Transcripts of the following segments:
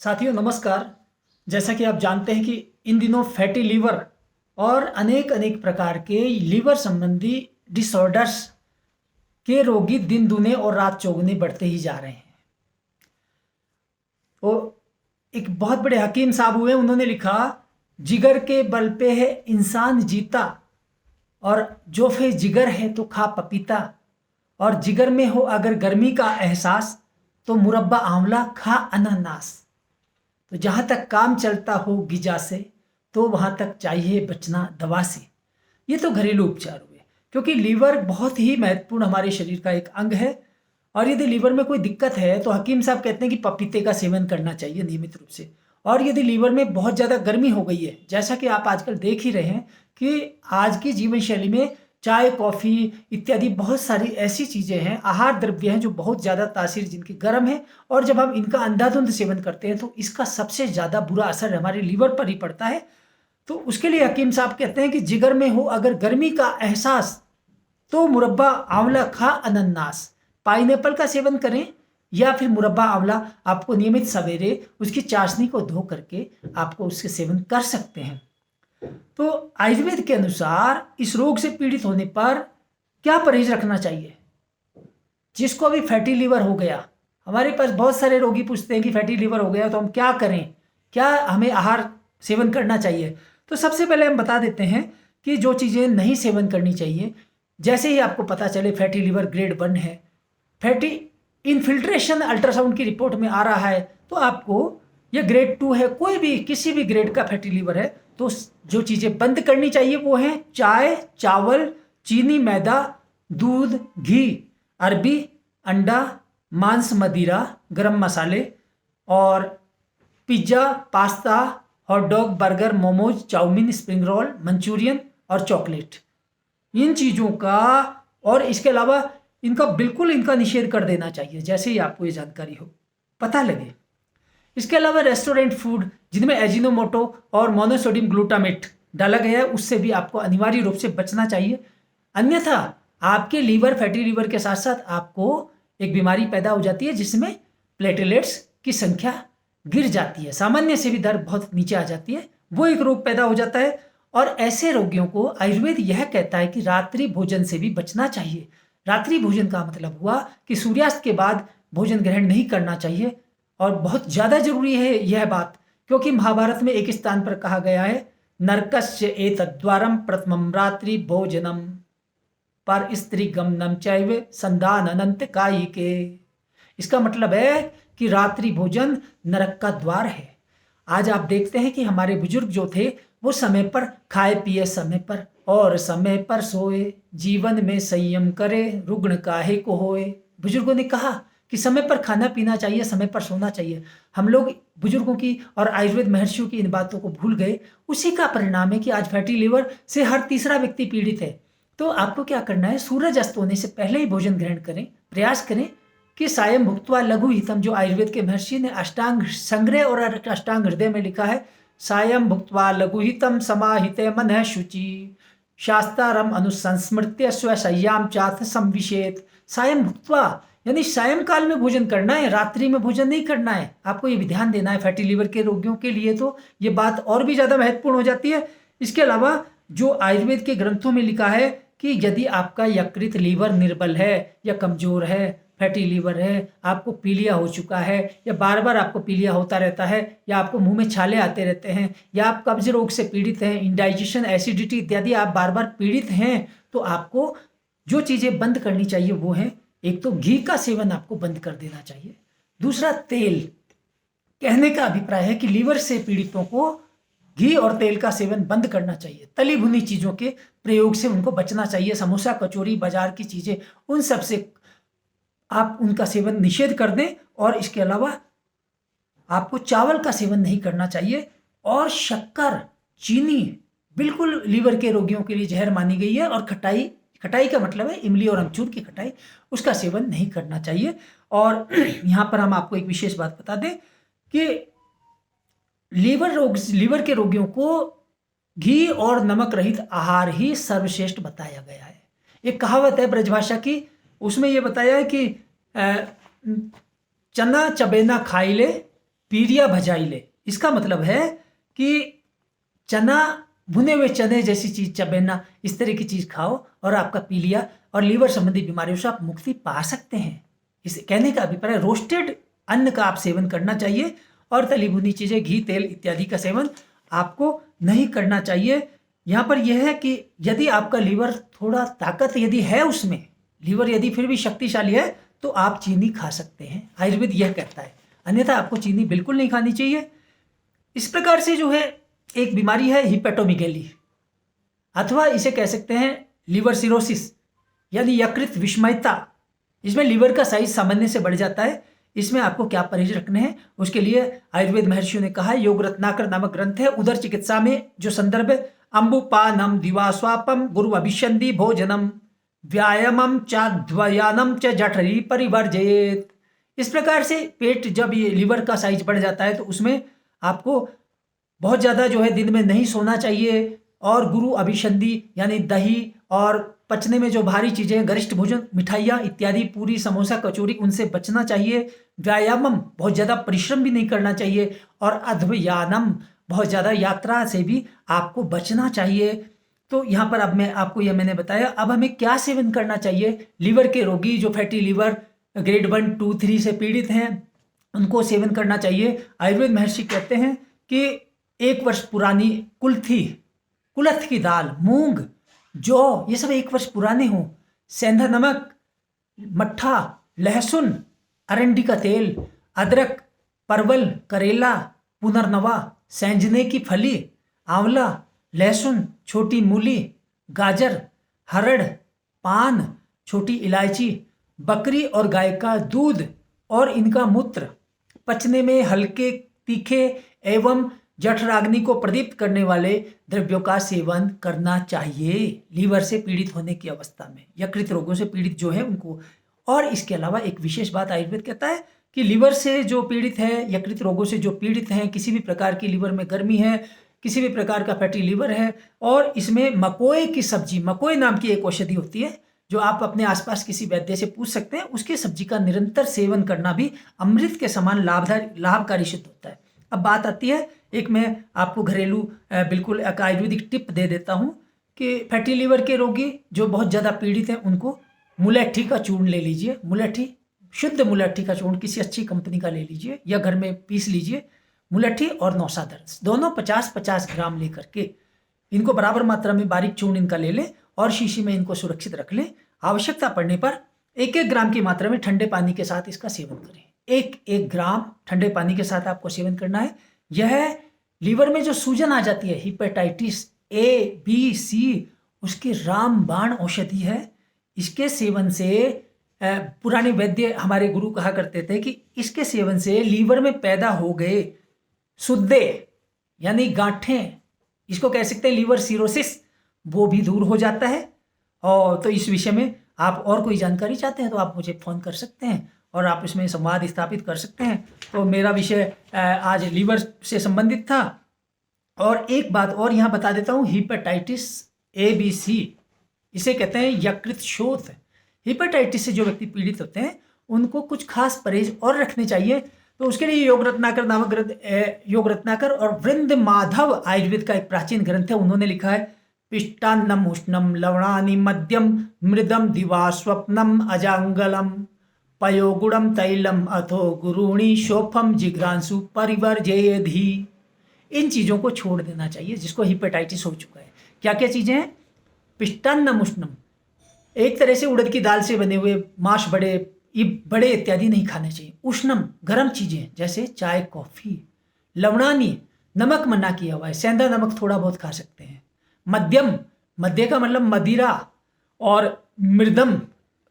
साथियों नमस्कार। जैसा कि आप जानते हैं कि इन दिनों फैटी लीवर और अनेक अनेक प्रकार के लीवर संबंधी डिसऑर्डर्स के रोगी दिन दुने और रात चौगुने बढ़ते ही जा रहे हैं। तो एक बहुत बड़े हकीम साहब हुए, उन्होंने लिखा, जिगर के बल पे है इंसान जीता, और जो फे जिगर है तो खा पपीता, और जिगर में हो अगर गर्मी का एहसास तो मुरब्बा आंवला खा अनानास। तो जहाँ तक काम चलता हो गिजा से, तो वहाँ तक चाहिए बचना दवा से। ये तो घरेलू उपचार हुए, क्योंकि लीवर बहुत ही महत्वपूर्ण हमारे शरीर का एक अंग है। और यदि लीवर में कोई दिक्कत है तो हकीम साहब कहते हैं कि पपीते का सेवन करना चाहिए नियमित रूप से। और यदि लीवर में बहुत ज़्यादा गर्मी हो गई है, जैसा कि आप आजकल देख ही रहे हैं कि आज की जीवन शैली में चाय कॉफ़ी इत्यादि बहुत सारी ऐसी चीज़ें हैं, आहार द्रव्य हैं जो बहुत ज़्यादा तासीर जिनकी गर्म है, और जब हम इनका अंधाधुंध सेवन करते हैं तो इसका सबसे ज़्यादा बुरा असर हमारे लीवर पर ही पड़ता है। तो उसके लिए हकीम साहब कहते हैं कि जिगर में हो अगर गर्मी का एहसास तो मुरब्बा आंवला खा अनन्नास। पाइनएप्पल का सेवन करें या फिर मुरब्बा आंवला, आपको नियमित सवेरे उसकी चाशनी को धो करके आपको उसके सेवन कर सकते हैं। तो आयुर्वेद के अनुसार इस रोग से पीड़ित होने पर क्या परहेज रखना चाहिए? जिसको भी फैटी लीवर हो गया, हमारे पास बहुत सारे रोगी पूछते हैं कि फैटी लीवर हो गया तो हम क्या करें, क्या हमें आहार सेवन करना चाहिए? तो सबसे पहले हम बता देते हैं कि जो चीज़ें नहीं सेवन करनी चाहिए। जैसे ही आपको पता चले फैटी लीवर ग्रेड 1 है, फैटी इनफिल्ट्रेशन अल्ट्रासाउंड की रिपोर्ट में आ रहा है, तो आपको ये ग्रेड 2 है, कोई भी किसी भी ग्रेड का फैटी लीवर है, तो जो चीज़ें बंद करनी चाहिए वो हैं चाय, चावल, चीनी, मैदा, दूध, घी, अरबी, अंडा, मांस, मदिरा, गरम मसाले, और pizza, pasta, hot dog, burger, momos, chowmein, spring roll, Manchurian और चॉकलेट। इन चीज़ों का और इसके अलावा इनका निषेध कर देना चाहिए जैसे ही आपको ये जानकारी हो, पता लगे। इसके अलावा रेस्टोरेंट फूड जिनमें एजिनोमोटो और मोनोसोडियम ग्लूटामेट डाला गया है, उससे भी आपको अनिवार्य रूप से बचना चाहिए। अन्यथा आपके लीवर फैटी लीवर के साथ साथ आपको एक बीमारी पैदा हो जाती है जिसमें प्लेटलेट्स की संख्या गिर जाती है, सामान्य से भी दर बहुत नीचे आ जाती है, वो एक रोग पैदा हो जाता है। और ऐसे रोगियों को आयुर्वेद यह कहता है कि रात्रि भोजन से भी बचना चाहिए। रात्रि भोजन का मतलब हुआ कि सूर्यास्त के बाद भोजन ग्रहण नहीं करना चाहिए। और बहुत ज़्यादा जरूरी है यह बात, क्योंकि महाभारत में एक स्थान पर कहा गया है, नरकस्य एतद्वारम प्रथमम रात्रि भोजनम पर स्त्री गमनम चैव संदान अनंत कायिके। इसका मतलब है कि रात्रि भोजन नरक का द्वार है। आज आप देखते हैं कि हमारे बुजुर्ग जो थे वो समय पर खाए पिए, समय पर और समय पर सोए, जीवन में संयम करे रुग्ण काहे को होए। बुजुर्गों ने कहा कि समय पर खाना पीना चाहिए, समय पर सोना चाहिए। हम लोग बुजुर्गों की और आयुर्वेद महर्षियों की इन बातों को भूल गए। उसी का परिणाम है कि आज फैटी लीवर से हर तीसरा व्यक्ति पीड़ित है। तो आपको क्या करना है, सूरज अस्त होने से पहले ही भोजन ग्रहण करें। प्रयास करें कि सायं भुक्त्वा लघु हितम, जो आयुर्वेद के महर्षि ने अष्टांग संग्रह और अष्टांग हृदय में लिखा है, सायं भुक्त्वा लघु हितम समाहिते मनः शुचि शास्त्रम अनुसंस्मृत्य स्वशय्याम चाथ संविशेत। सायं भुक्त्वा यानी सायंकाल में भोजन करना है, रात्रि में भोजन नहीं करना है। आपको ये भी ध्यान देना है। फैटी लीवर के रोगियों के लिए तो ये बात और भी ज़्यादा महत्वपूर्ण हो जाती है। इसके अलावा जो आयुर्वेद के ग्रंथों में लिखा है कि यदि आपका यकृत लीवर निर्बल है या कमजोर है, फैटी लीवर है, आपको पीलिया हो चुका है या बार बार आपको पीलिया होता रहता है, या आपको मुंह में छाले आते रहते हैं, या आप कब्ज रोग से पीड़ित हैं, इंडाइजेशन, एसिडिटी इत्यादि आप बार बार पीड़ित हैं, तो आपको जो चीज़ें बंद करनी चाहिए वो है, एक तो घी का सेवन आपको बंद कर देना चाहिए। दूसरा तेल। कहने का अभिप्राय है कि लीवर से पीड़ितों को घी और तेल का सेवन बंद करना चाहिए। तली भुनी चीज़ों के प्रयोग से उनको बचना चाहिए। समोसा, कचौरी, बाजार की चीज़ें, उन सब से आप उनका सेवन निषेध कर दें। और इसके अलावा आपको चावल का सेवन नहीं करना चाहिए। और शक्कर, चीनी बिल्कुल लीवर के रोगियों के लिए जहर मानी गई है। और खटाई, खटाई का मतलब है इमली और अमचूर की खटाई, उसका सेवन नहीं करना चाहिए। और यहाँ पर हम आपको एक विशेष बात बता दें कि लीवर के रोगियों को घी और नमक रहित आहार ही सर्वश्रेष्ठ बताया गया है। एक कहावत है ब्रजभाषा की, उसमें यह बताया है कि चना चबेना खाई ले, पीरिया भजाइले। इसका मतलब है कि चना, भुने हुए चने जैसी चीज चबेना, इस तरह की चीज खाओ और आपका पीलिया और लीवर संबंधी बीमारियों से आप मुक्ति पा सकते हैं। इसे कहने का अभिप्राय रोस्टेड अन्न का आप सेवन करना चाहिए और तली भुनी चीजें, घी, तेल इत्यादि का सेवन आपको नहीं करना चाहिए। यहाँ पर यह है कि यदि आपका लीवर थोड़ा ताकत यदि है, उसमें लीवर यदि फिर भी शक्तिशाली है, तो आप चीनी खा सकते हैं, आयुर्वेद यह कहता है। अन्यथा आपको चीनी बिल्कुल नहीं खानी चाहिए। इस प्रकार से जो है एक बीमारी है हिपेटोमेगैली, अथवा इसे कह सकते हैं लीवर सिरोसिस, यानी यकृत विषमयता। इसमें लीवर का साइज सामान्य से बढ़ जाता है। इसमें आपको क्या परहेज रखने हैं, उसके लिए आयुर्वेद महर्षियों ने कहा, योग रत्नाकर नामक ग्रंथ है उदर चिकित्सा में जो संदर्भ है, अम्बुपानम दिवास्वापम गुरु अभिषंधि भोजनम व्यायामम चाध्वयानम च जठरी परिवर्जेत। इस प्रकार से पेट, जब ये लीवर का साइज बढ़ जाता है तो उसमें आपको बहुत ज़्यादा जो है दिन में नहीं सोना चाहिए, और गुरु अभिषंधि यानी दही और पचने में जो भारी चीज़ें, गरिष्ठ भोजन, मिठाइयाँ इत्यादि, पूरी, समोसा, कचौरी, उनसे बचना चाहिए। व्यायामम, बहुत ज़्यादा परिश्रम भी नहीं करना चाहिए, और अध्वयानम, बहुत ज़्यादा यात्रा से भी आपको बचना चाहिए। तो यहाँ पर अब मैं आपको यह मैंने बताया। अब हमें क्या सेवन करना चाहिए? लीवर के रोगी जो फैटी लीवर ग्रेड 1, 2, 3 से पीड़ित हैं, उनको सेवन करना चाहिए। आयुर्वेद महर्षि कहते हैं कि 1 वर्ष पुरानी कुलथ की दाल, मूंग, जौ, ये सब 1 वर्ष पुराने हों, सेंधा नमक, मट्ठा, लहसुन, अरंडी का तेल, अदरक, परवल, करेला, पुनर्नवा, सैंजने की फली, आंवला, लहसुन, छोटी मूली, गाजर, हरड़, पान, छोटी इलायची, बकरी और गाय का दूध और इनका मूत्र, पचने में हल्के, तीखे एवं जठराग्नि को प्रदीप्त करने वाले द्रव्यों का सेवन करना चाहिए लीवर से पीड़ित होने की अवस्था में, यकृत रोगों से पीड़ित जो है उनको। और इसके अलावा एक विशेष बात आयुर्वेद कहता है कि लीवर से जो पीड़ित है, यकृत रोगों से जो पीड़ित हैं, किसी भी प्रकार की लीवर में गर्मी है, किसी भी प्रकार का फैटी लीवर है, और इसमें मकोए की सब्जी, मकोए नाम की एक औषधि होती है जो आप अपने आसपास किसी वैद्य से पूछ सकते हैं, उसकी सब्जी का निरंतर सेवन करना भी अमृत के समान लाभकारी सिद्ध होता है। अब बात आती है, एक मैं आपको घरेलू बिल्कुल एक आयुर्वेदिक टिप दे देता हूँ कि फैटी लीवर के रोगी जो बहुत ज़्यादा पीड़ित हैं, उनको मुलैठी का चूर्ण ले लीजिए। मुलैठी, शुद्ध मुलैठी का चूर्ण किसी अच्छी कंपनी का ले लीजिए या घर में पीस लीजिए। मुलैठी और नौसादर दोनों 50-50 ग्राम लेकर के इनको बराबर मात्रा में बारीक चूर्ण इनका ले लें और शीशी में इनको सुरक्षित रख लें। आवश्यकता पड़ने पर 1-1 ग्राम की मात्रा में ठंडे पानी के साथ इसका सेवन करें। 1-1 ग्राम ठंडे पानी के साथ आपको सेवन करना है। यह लीवर में जो सूजन आ जाती है, हिपेटाइटिस A, B, C, उसकी रामबाण औषधि है। इसके सेवन से पुराने वैद्य हमारे गुरु कहा करते थे कि इसके सेवन से लीवर में पैदा हो गए सुद्दे यानी गांठें, इसको कह सकते हैं लीवर सिरोसिस, वो भी दूर हो जाता है। और तो इस विषय में आप और कोई जानकारी चाहते हैं तो आप मुझे फ़ोन कर सकते हैं और आप इसमें संवाद स्थापित कर सकते हैं। तो मेरा विषय आज लीवर से संबंधित था। और एक बात और यहाँ बता देता हूँ, हिपेटाइटिस A, B, C, इसे कहते हैं यकृत शोथ। हिपेटाइटिस से जो व्यक्ति पीड़ित होते हैं उनको कुछ खास परहेज और रखने चाहिए। तो उसके लिए योग रत्नाकर नामक ग्रंथ, योग रत्नाकर और वृंद माधव आयुर्वेद का एक प्राचीन ग्रंथ है, उन्होंने लिखा है, पिष्टान्नम उष्णम लवणानि मध्यम मृदम दिवा स्वप्नम अजांगलम पयोगुणम तैलम अथो गुरुणी शोफम जिघ्रांशु परिवर्जेधि। इन चीज़ों को छोड़ देना चाहिए जिसको हिपेटाइटिस हो चुका है। क्या क्या चीज़ें हैं? पिष्टान्नम उष्णम, एक तरह से उड़द की दाल से बने हुए मांस, बड़े इत्यादि नहीं खाने चाहिए। उष्णम, गर्म चीज़ें जैसे चाय, कॉफ़ी। लवणानी, नमक मना किया हुआ है, सेंधा नमक थोड़ा बहुत खा सकते हैं। मध्यम, मध्य का मतलब मदिरा। और मृदम,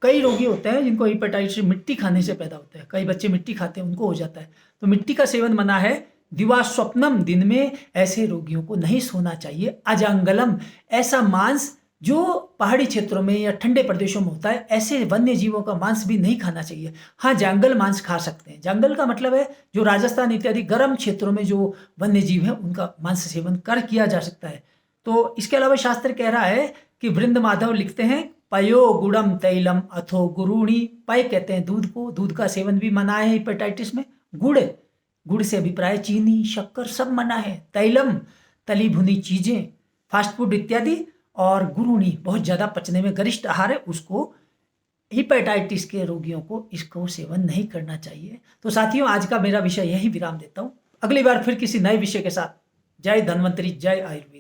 कई रोगी होते हैं जिनको हिपेटाइटिस मिट्टी खाने से पैदा होता है, कई बच्चे मिट्टी खाते हैं उनको हो जाता है, तो मिट्टी का सेवन मना है। दिवा स्वप्नम, दिन में ऐसे रोगियों को नहीं सोना चाहिए। अजांगलम, ऐसा मांस जो पहाड़ी क्षेत्रों में या ठंडे प्रदेशों में होता है, ऐसे वन्य जीवों का मांस भी नहीं खाना चाहिए। हाँ, जांगल मांस खा सकते हैं। जांगल का मतलब है जो राजस्थान इत्यादि गर्म क्षेत्रों में जो वन्य जीव हैं उनका मांस सेवन किया जा सकता है। तो इसके अलावा शास्त्र कह रहा है कि वृंद माधव लिखते हैं, पयो गुड़म तैलम अथो गुरुणी। पय कहते हैं दूध को, दूध का सेवन भी मना है हिपेटाइटिस में। गुड़, गुड़ से अभिप्राय चीनी, शक्कर सब मना है। तैलम तली भुनी चीजें, फास्ट फूड इत्यादि, और गुरुणी बहुत ज़्यादा पचने में गरिष्ठ आहार है, उसको हिपेटाइटिस के रोगियों को इसको सेवन नहीं करना चाहिए। तो साथियों, आज का मेरा विषय यही विराम देता हूँ। अगली बार फिर किसी नए विषय के साथ। जय धन्वंतरी, जय आयुर्वेद।